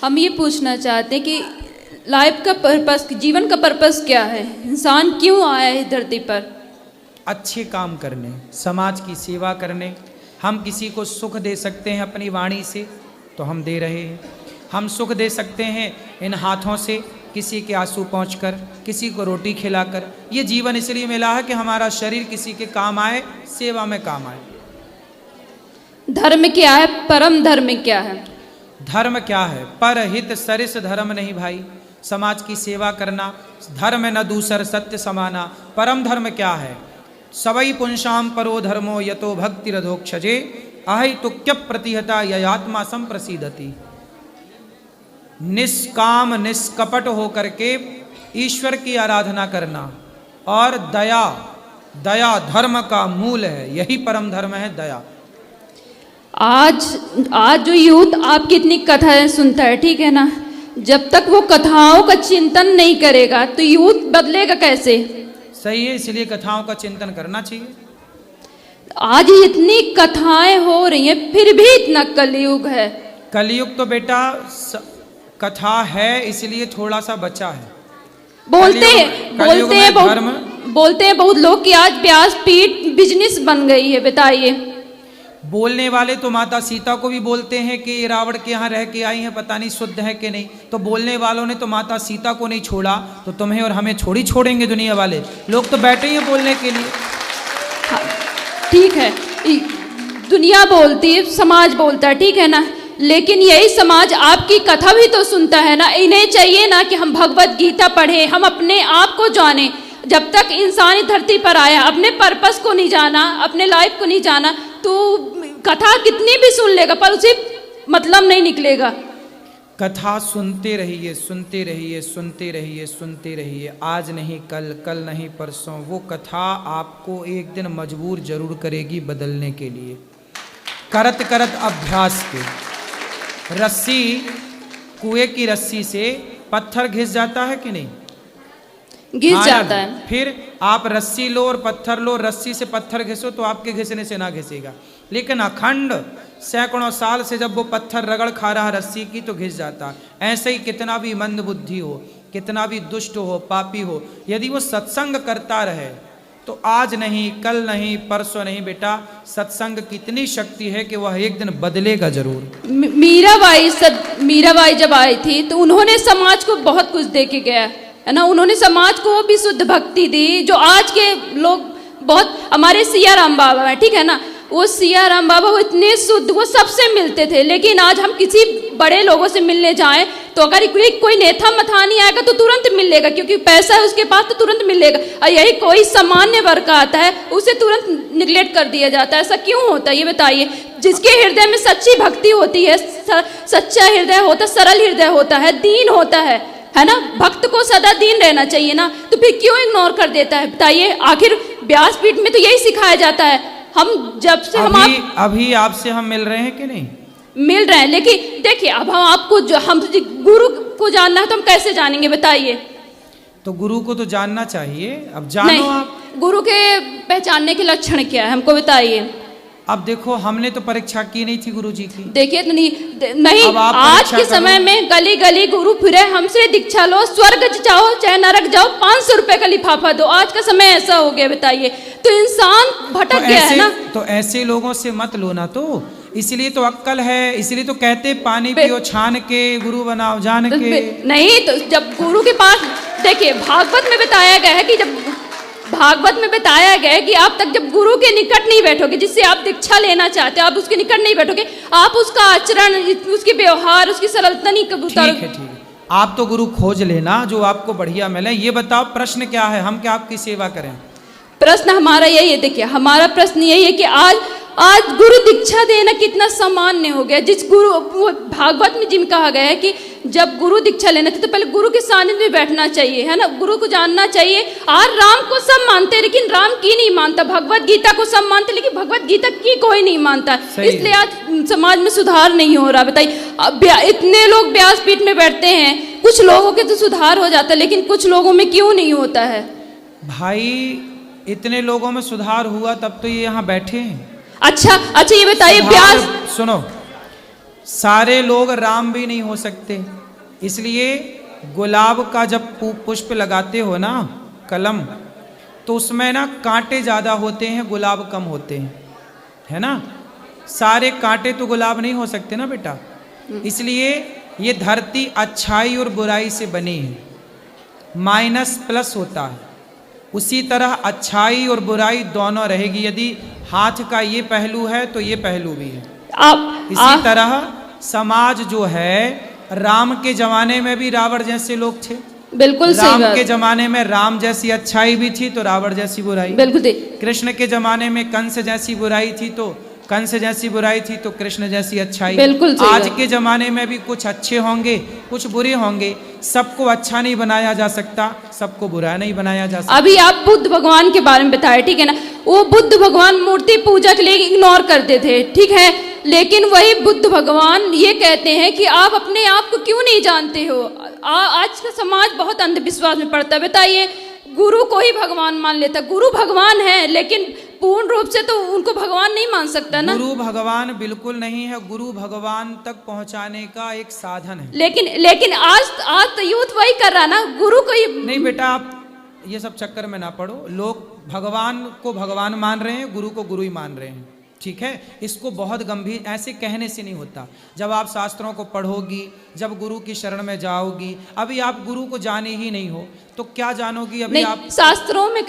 हम ये पूछना चाहते हैं कि लाइफ का पर्पस, जीवन का पर्पस क्या है? इंसान क्यों आया है धरती पर? अच्छे काम करने, समाज की सेवा करने। हम किसी को सुख दे सकते हैं अपनी वाणी से तो हम दे रहे हैं। हम सुख दे सकते हैं इन हाथों से, किसी के आंसू पहुँचकर, किसी को रोटी खिलाकर। ये जीवन इसलिए मिला है कि हमारा शरीर किसी के काम आए, सेवा में काम आए। धर्म क्या है? परम धर्म क्या है? धर्म क्या है? परहित सरिस धर्म नहीं भाई। समाज की सेवा करना धर्म न दूसर सत्य समाना। परम धर्म क्या है? सवई पुंसाम परो धर्मो यतो भक्ति रधोक्षजे अहि तुक्य प्रतिहता ययात्मा संप्रसिद्धति। निष्काम निष्कपट होकर के ईश्वर की आराधना करना और दया, दया धर्म का मूल है। यही परम धर्म है, दया। आज जो यूथ आपकी इतनी कथाएं सुनता है, ठीक है ना, जब तक वो कथाओं का चिंतन नहीं करेगा तो यूथ बदलेगा कैसे? सही है, इसलिए कथाओं का चिंतन करना चाहिए। आज इतनी कथाएं हो रही हैं फिर भी इतना कलयुग है। कलयुग तो बेटा कथा है इसलिए थोड़ा सा बचा है। बोलते हैं बहुत लोग कि आज व्यासपीठ बिजनेस बन गई है। बताइए। बोलने वाले तो माता सीता को भी बोलते हैं कि रावण के यहाँ रह के आई हैं, पता नहीं शुद्ध है कि नहीं। तो बोलने वालों ने तो माता सीता को नहीं छोड़ा, तो तुम्हें और हमें छोड़ी छोड़ेंगे दुनिया वाले लोग? तो बैठे ही हैं बोलने के लिए। हाँ, ठीक है, दुनिया बोलती है, समाज बोलता है, ठीक है ना, लेकिन यही समाज आपकी कथा भी तो सुनता है ना। इन्हें चाहिए ना कि हम भगवत गीता पढ़ें, हम अपने आप को जानें। जब तक इंसान धरती पर आया, अपने पर्पस को नहीं जाना, अपने लाइफ को नहीं जाना, तो कथा कितनी भी सुन लेगा पर उसे मतलब नहीं निकलेगा। कथा सुनते रहिए, सुनते रहिए, सुनते रहिए, सुनते रहिए। आज नहीं कल, कल नहीं परसों, वो कथा आपको एक दिन मजबूर जरूर करेगी बदलने के लिए। करत करत अभ्यास के। रस्सी, कुएं की रस्सी से पत्थर घिस जाता है कि नहीं? घिस जाता है। फिर आप रस्सी लो और पत्थर लो, रस्सी से पत्थर घिसो तो आपके घिसने से ना घिसेगा। लेकिन अखंड सैकड़ों साल से जब वो पत्थर रगड़ खा रहा रस्सी की तो घिस जाता। ऐसे ही कितना भी मंद बुद्धि हो, कितना भी दुष्ट हो, पापी हो, यदि वो सत्संग करता रहे तो आज नहीं कल नहीं परसों नहीं बेटा, सत्संग की इतनी शक्ति है कि वह एक दिन बदलेगा जरूर। मीराबाई जब आई थी तो उन्होंने समाज को बहुत कुछ दे के गया है ना। उन्होंने समाज को भी शुद्ध भक्ति दी जो आज के लोग बहुत, हमारे सिया राम बाबा है, ठीक है ना, वो सिया राम बाबा वो इतने शुद्ध, वो सबसे मिलते थे। लेकिन आज हम किसी बड़े लोगों से मिलने जाएं तो अगर कोई नेता मथानी आएगा तो तुरंत मिल लेगा, क्योंकि पैसा है उसके पास तो तुरंत मिल लेगा। और यही कोई सामान्य वर्ग का आता है उसे तुरंत निगलेक्ट कर दिया जाता है। ऐसा क्यों होता है ये बताइए? जिसके हृदय में सच्ची भक्ति होती है, सच्चा हृदय होता, सरल हृदय होता है, दीन होता है ना, भक्त को सदा दीन रहना चाहिए ना, तो फिर क्यों इग्नोर कर देता है बताइए? आखिर व्यासपीठ में तो यही सिखाया जाता है। हम जब से अभी आपसे हम मिल रहे हैं कि नहीं? मिल रहे हैं, लेकिन देखिए अब हम आपको हम गुरु को जानना है तो हम कैसे जानेंगे बताइए? तो गुरु को तो जानना चाहिए, अब जानो आप। गुरु के पहचानने के लक्षण क्या है हमको बताइए? अब देखो हमने तो परीक्षा की नहीं थी गुरु जी की। देखिए नहीं आज के समय में गली गली गुरु फिरे, हमसे दीक्षा लो, स्वर्ग जाओ चाहे नरक जाओ, 500 रुपए का लिफाफा दो। आज का समय ऐसा हो गया बताइए, तो इंसान भटक गया है ना। तो ऐसे लोगों से मत लो ना, तो इसलिए तो अक्कल है, इसलिए तो कहते पानी पियो छान के, गुरु बनाओ जान के। नहीं तो जब गुरु के पास, देखिए भागवत में बताया गया है कि आप तक जब गुरु के निकट नहीं बैठोगे, जिससे आप दीक्षा लेना चाहते हो, आप उसके निकट नहीं बैठोगे, आप उसका आचरण, उसके व्यवहार, उसकी सरलता नहीं उतारोगे। ठीक है, आप तो गुरु खोज लेना जो आपको बढ़िया मिले। ये बताओ प्रश्न क्या है, हम क्या आपकी सेवा करें? प्रश्न हमारा यही है, देखिए हमारा प्रश्न यही है कि आज गुरु दीक्षा देना कितना सामान्य हो गया। जिस गुरु, भागवत में जिन कहा गया है कि जब गुरु दीक्षा लेना थी तो पहले गुरु के सानिध्य में बैठना चाहिए, है ना, गुरु को जानना चाहिए। आज राम को सब मानते लेकिन राम की नहीं मानता, भगवत गीता को सब मानते लेकिन भगवत गीता की कोई नहीं मानता। इसलिए आज समाज में सुधार नहीं हो रहा। बताइए, इतने लोग व्यासपीठ में बैठते हैं, कुछ लोगों के तो सुधार हो जाता है लेकिन कुछ लोगों में क्यों नहीं होता है? भाई इतने लोगों में सुधार हुआ तब तो ये यहाँ बैठे हैं। अच्छा ये बताइए, व्यास सुनो, सारे लोग राम भी नहीं हो सकते। इसलिए गुलाब का जब पुष्प लगाते हो ना, कलम, तो उसमें ना कांटे ज़्यादा होते हैं, गुलाब कम होते हैं, है ना। सारे कांटे तो गुलाब नहीं हो सकते ना बेटा। इसलिए ये धरती अच्छाई और बुराई से बनी है, माइनस प्लस होता है। उसी तरह अच्छाई और बुराई दोनों रहेगी। यदि हाथ का ये पहलू है तो ये पहलू भी है। इसी तरह समाज जो है, राम के जमाने में भी रावण जैसे लोग थे, बिल्कुल सही राम बात। के जमाने में राम जैसी अच्छाई भी थी तो रावण जैसी बुराई। बिल्कुल कृष्ण के जमाने में कंस जैसी बुराई थी तो कंस जैसी बुराई थी तो कृष्ण जैसी अच्छाई। बिल्कुल सही आज बात। के जमाने में भी कुछ अच्छे होंगे, कुछ बुरे होंगे। सबको अच्छा नहीं बनाया जा सकता, सबको बुरा नहीं बनाया जा सकता। अभी आप बुद्ध भगवान के बारे में बताए, ठीक है ना। वो बुद्ध भगवान मूर्ति पूजा के लिए इग्नोर करते थे, ठीक है। लेकिन वही बुद्ध भगवान ये कहते हैं कि आप अपने आप को क्यों नहीं जानते हो। आज का समाज बहुत अंधविश्वास में पड़ता है। बताइए, गुरु को ही भगवान मान लेता। गुरु भगवान है, लेकिन पूर्ण रूप से तो उनको भगवान नहीं मान सकता ना। गुरु भगवान बिल्कुल नहीं है, गुरु भगवान तक पहुंचाने का एक साधन है। लेकिन आज तो यूथ वही कर रहा ना, गुरु को ही नहीं बेटा, आप ये सब चक्कर में ना पड़ो। लोग भगवान को भगवान मान रहे हैं, गुरु को गुरु ही मान रहे हैं, ठीक है। इसको बहुत गंभीर, ऐसे कहने से नहीं होता। जब आप शास्त्रों को पढ़ोगी, जब गुरु की शरण में जाओगी, अभी आप गुरु को जाने ही नहीं हो तो क्या जानोगी। अभी नहीं, आप शास्त्रों में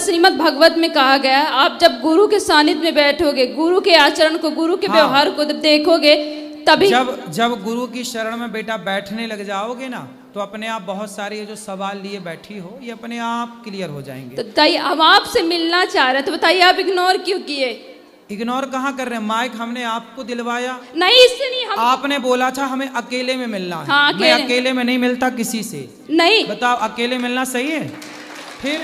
श्रीमद् भागवत में कहा गया है, आप जब गुरु के सानिध्य में बैठोगे, गुरु के आचरण को, गुरु के व्यवहार को जब देखोगे, तभी जब गुरु की शरण में बेटा बैठने लग जाओगे ना, तो अपने आप बहुत सारे ये जो सवाल लिए बैठी हो, ये अपने आप क्लियर हो जाएंगे। तो बताइए, हम आपसे मिलना चाह रहे हैं, तो बताइए आप इग्नोर क्यों किए। इग्नोर कहाँ कर रहे हैं? माइक हमने आपको दिलवाया नहीं, इससे नहीं। हम आपने बोला था हमें अकेले में मिलना है। हाँ, मैं अकेले में नहीं मिलता किसी से। नहीं, बताओ, अकेले मिलना सही है? फिर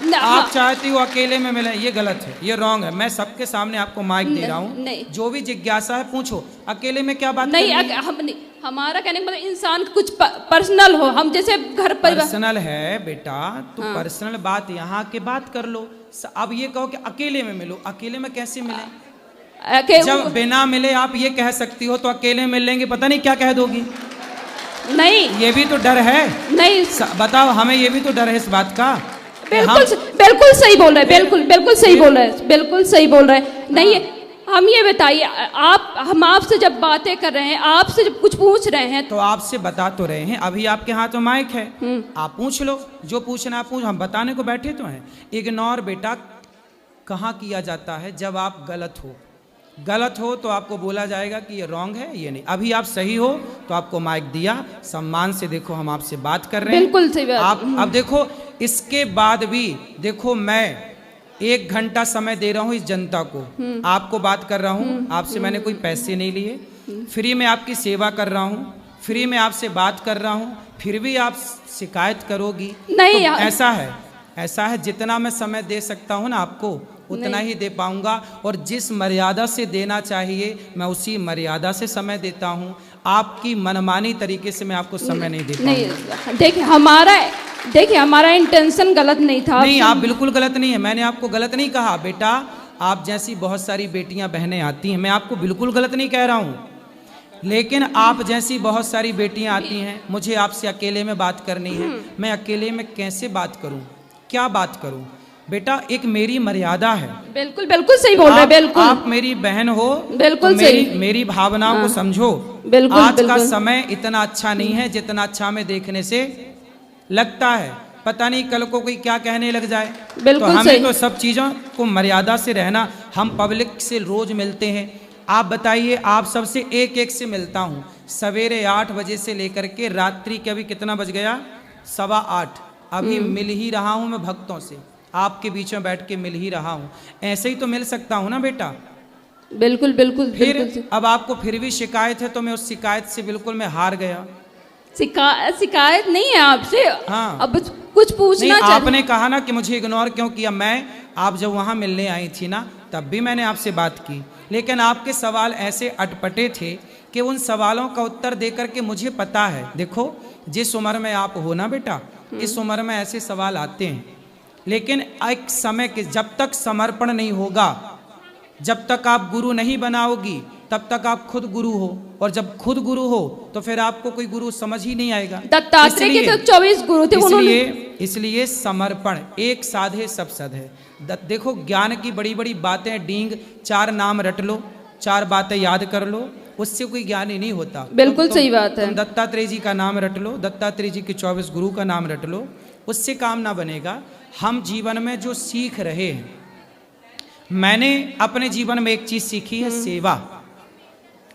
हाँ, आप चाहती हो अकेले में मिले, ये गलत है, ये रॉन्ग है। मैं सबके सामने आपको माइक दे रहा हूँ, नहीं। जो भी जिज्ञासा है पूछो। अकेले में क्या बात नहीं, करनी है? हमारा कहने का मतलब इंसान कुछ पर्सनल हो, हम जैसे घर परिवार। पर्सनल है बेटा, तो पर्सनल बात यहाँ के बात कर लो। अब ये कहो कि अकेले में मिलो, अकेले में कैसे मिले? जब बिना मिले आप ये कह सकती हो तो अकेले मिल लेंगे, पता नहीं क्या कह दोगी। नहीं, ये भी तो डर है। नहीं, बताओ, हमें ये भी तो डर है इस बात का। बिल्कुल सही बोल रहे हैं, बिल्कुल सही बोल रहे हैं, बिल्कुल सही बोल रहे हैं। नहीं, हम ये बताइए, हम आपसे जब बातें कर रहे हैं, आपसे जब कुछ पूछ रहे हैं, तो आपसे बता तो रहे हैं। अभी आपके हाथ में माइक है, आप पूछ लो, जो पूछना आप पूछ, हम बताने को बैठे तो हैं। इग्नोर बेटा कहाँ किया जाता है? जब आप गलत हो तो आपको बोला जाएगा कि ये रॉन्ग है, ये नहीं। अभी आप सही हो तो आपको माइक दिया, सम्मान से देखो हम आपसे बात कर रहे हैं। बिल्कुल सही बात। आप अब देखो, इसके बाद भी देखो, मैं 1 घंटा समय दे रहा हूँ इस जनता को, आपको बात कर रहा हूँ। आपसे मैंने कोई पैसे नहीं लिए, फ्री में आपकी सेवा कर रहा हूँ, फ्री में आपसे बात कर रहा हूँ, फिर भी आप शिकायत करोगी। नहीं, तो ऐसा है जितना मैं समय दे सकता हूँ ना आपको, उतना ही दे पाऊंगा। और जिस मर्यादा से देना चाहिए मैं उसी मर्यादा से समय देता हूँ। आपकी मनमानी तरीके से मैं आपको समय नहीं दे पाऊंगा। नहीं, देखिए हमारा इंटेंशन गलत नहीं था। नहीं, आप बिल्कुल गलत नहीं है, मैंने आपको गलत नहीं कहा बेटा। आप जैसी बहुत सारी बेटियां बहनें आती हैं, मैं आपको बिल्कुल गलत नहीं कह रहा हूँ। लेकिन आप जैसी बहुत सारी बेटियां आती हैं, मुझे आपसे अकेले में बात करनी है, मैं अकेले में कैसे बात करूं, क्या बात करूं? बेटा, एक मेरी मर्यादा है। बिल्कुल सही बोल रहे हैं। बिल्कुल, आप मेरी बहन हो, बिल्कुल तो मेरी भावनाओं को समझो। आज का समय इतना अच्छा नहीं है जितना अच्छा हमें देखने से लगता है। पता नहीं कल को कोई क्या कहने लग जाए। तो हमें तो सब चीजों को मर्यादा से रहना। हम पब्लिक से रोज मिलते हैं। आप बताइए, आप सबसे एक से मिलता हूँ, सवेरे 8 बजे से लेकर के रात्रि के अभी कितना बज गया, 7:15। अभी मिल ही रहा हूँ मैं भक्तों से, आपके बीच में बैठ के मिल ही रहा हूँ। ऐसे ही तो मिल सकता हूँ ना बेटा। बिल्कुल। फिर अब आपको फिर भी शिकायत है, तो मैं उस शिकायत से बिल्कुल मैं हार गया। शिकायत नहीं है आपसे। हाँ, अब कुछ पूछना नहीं, आपने कहा ना कि मुझे इग्नोर क्यों किया। आप जब वहां मिलने आई थी ना, तब भी मैंने आपसे बात की, लेकिन आपके सवाल ऐसे अटपटे थे कि उन सवालों का उत्तर देकर के मुझे पता है। देखो, जिस उम्र में आप हो ना बेटा, इस उम्र में ऐसे सवाल आते हैं, लेकिन एक समय के जब तक समर्पण नहीं होगा, जब तक आप गुरु नहीं बनाओगी, तब तक आप खुद गुरु हो, और जब खुद गुरु हो तो फिर आपको कोई गुरु समझ ही नहीं आएगा। दत्तात्रेय के तो 24 गुरु थे, उन्होंने इसलिए समर्पण, एक साधे सब सधे। देखो ज्ञान की बड़ी बड़ी बातें डींग, 4 नाम रट लो, 4 बातें याद कर लो, उससे कोई ज्ञान ही नहीं होता। बिल्कुल सही बात है। तुम दत्तात्रेय जी का नाम रट लो, दत्तात्रेय जी के 24 गुरु का नाम रट लो, उससे काम ना बनेगा। हम जीवन में जो सीख रहे हैं, मैंने अपने जीवन में एक चीज सीखी है, सेवा।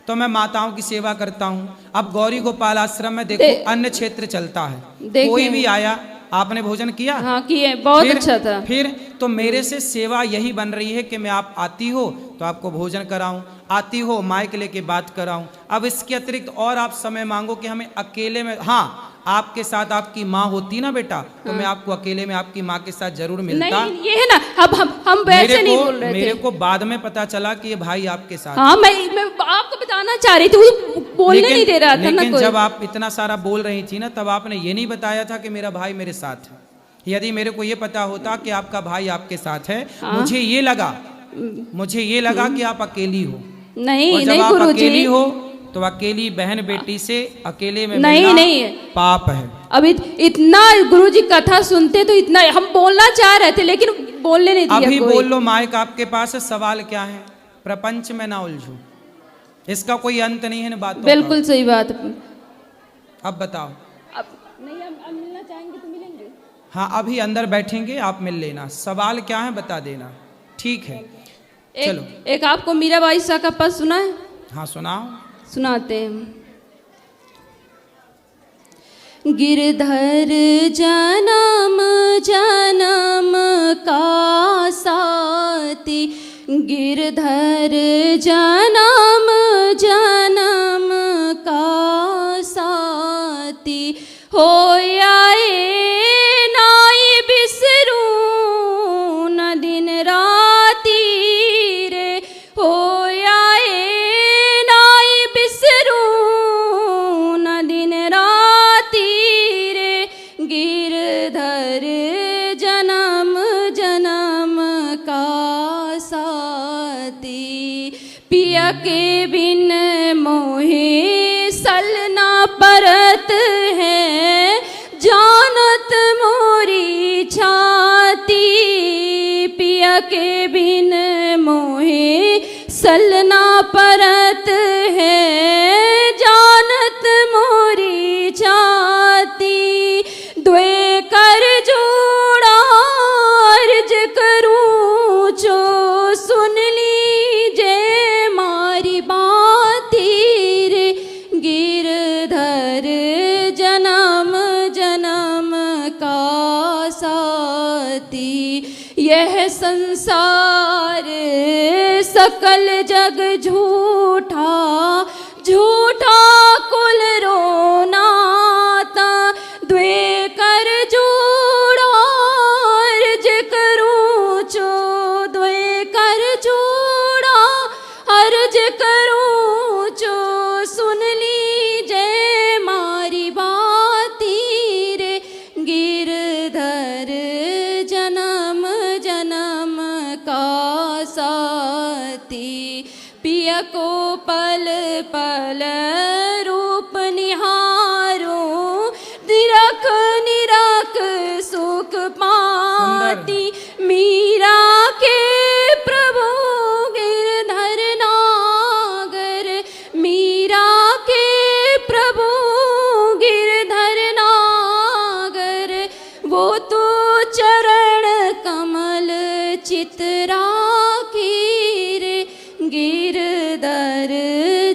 तो मैं माताओं की सेवा करता हूँ। अब गौरी गोपाल आश्रम में देखो अन्य क्षेत्र चलता है, कोई भी आया, आपने भोजन किया? हाँ किए, बहुत अच्छा था। फिर तो मेरे से सेवा यही बन रही है कि मैं आप आती हो तो आपको भोजन कराऊं, आती हो माइक लेके बात कराऊं। अब इसके अतिरिक्त और आप समय मांगो कि हमें अकेले में, हाँ आपके साथ आपकी माँ होती ना बेटा, तो मैं आपको अकेले में आपकी माँ के साथ जरूर मिलता। नहीं ये है ना, अब हम वैसे नहीं बोल रहे थे। मेरे को बाद में पता चला कि ये भाई आपके साथ। हाँ मैं आपको बताना चाह रही थी, वो बोलने नहीं दे रहा था ना कोई। जब आप इतना सारा बोल रही थी ना, तब आपने ये नहीं बताया था कि मेरा भाई मेरे साथ है। यदि मेरे को ये पता होता कि आपका भाई आपके साथ है, मुझे ये लगा कि आप अकेली हो। नहीं नहीं गुरुजी, अकेली हो तो अकेली बहन बेटी से अकेले में नहीं पाप है। अब इतना गुरुजी कथा सुनते तो इतना हम बोलना चाह रहे थे, लेकिन बोलने नहीं दिया। अभी बोल लो, माइक आपके पास है। सवाल क्या है? प्रपंच में ना उलझो, इसका कोई अंत नहीं है ना बातों का। बिल्कुल सही बात। अब बताओ। अब नहीं, हम मिलना चाहेंगे तो मिलेंगे। हाँ अभी अंदर बैठेंगे, आप मिल लेना। सवाल क्या है बता देना, ठीक है? चलो एक आपको मीराबाई शाह का पद सुना है? हाँ सुनाओ। सुनाते हैं। गिरधर जन्म जन्म का साथी, गिरधर जन्म जन्म का साथी, हो आए नाई बिसरू न दिन राती रे, हो आए नाई बिसरू न दिन राती रे, गिरधर जन्म जन्म का साथी, पिया के बिन मोहे सलना परत है, जानत मोरी छाती, पिया के बिन मोहे सलना परत है, जानत मोरी छाती, द्वे कर जोड़ा अर्ज करूं जो सुन लीजे मारी बाती रे, गिरधर जन्म जन्म का साथी, यह संसार सकल जग झूठा, झूठा कुल रोनाता, द्वे कर जोड़ा अर्ज करूं जो, द्वे कर जोड़ा अर्ज करूं जो सुन लीजे मारी बाती रे, गिरधर जन्म जन्म का साथी, पिया को पल पल रूप निहारो, निरख निरख सुख पाती, मीरा के प्रभु गिरधर नागर, मीरा के प्रभु गिरधर नागर, वो तो चरण कमल चित्रा की रे, गिरधर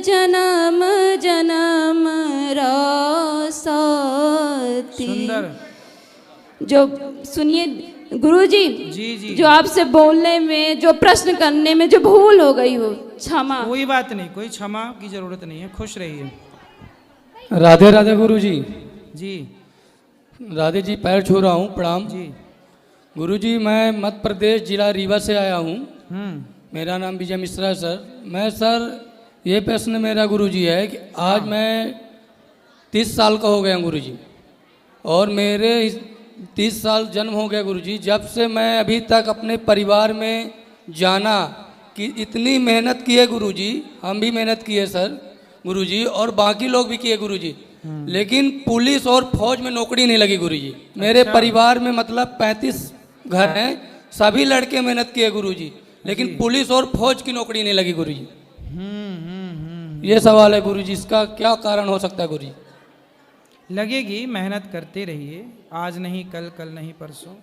जन्म जन्म रासाती। सुंदर। जो सुनिए गुरुजी, जी जो आपसे बोलने में, जो प्रश्न करने में जो भूल हो गई हो, क्षमा। कोई बात नहीं, कोई क्षमा की जरूरत नहीं है, खुश रहिए। राधे राधे गुरुजी। जी राधे जी, पैर छू रहा हूँ, प्रणाम जी। गुरुजी। मैं मध्य प्रदेश जिला रीवा से आया हूँ। हम्म। मेरा नाम विजय मिश्रा है सर। मैं सर, ये प्रश्न मेरा गुरुजी है कि आज मैं 30 साल का हो गया गुरुजी, और मेरे 30 साल जन्म हो गया गुरुजी। जब से मैं अभी तक अपने परिवार में जाना कि इतनी मेहनत की है गुरुजी, हम भी मेहनत की है सर गुरुजी, और बाकी लोग भी किए गुरुजी, लेकिन पुलिस और फौज में नौकरी नहीं लगी गुरुजी। मेरे परिवार में मतलब 35 घर हैं, सभी लड़के मेहनत किए गुरुजी, लेकिन पुलिस और फौज की नौकरी नहीं लगी गुरुजी। ये सवाल है गुरुजी, इसका क्या कारण हो सकता है गुरुजी? लगेगी, मेहनत करते रहिए, आज नहीं कल, कल नहीं परसों।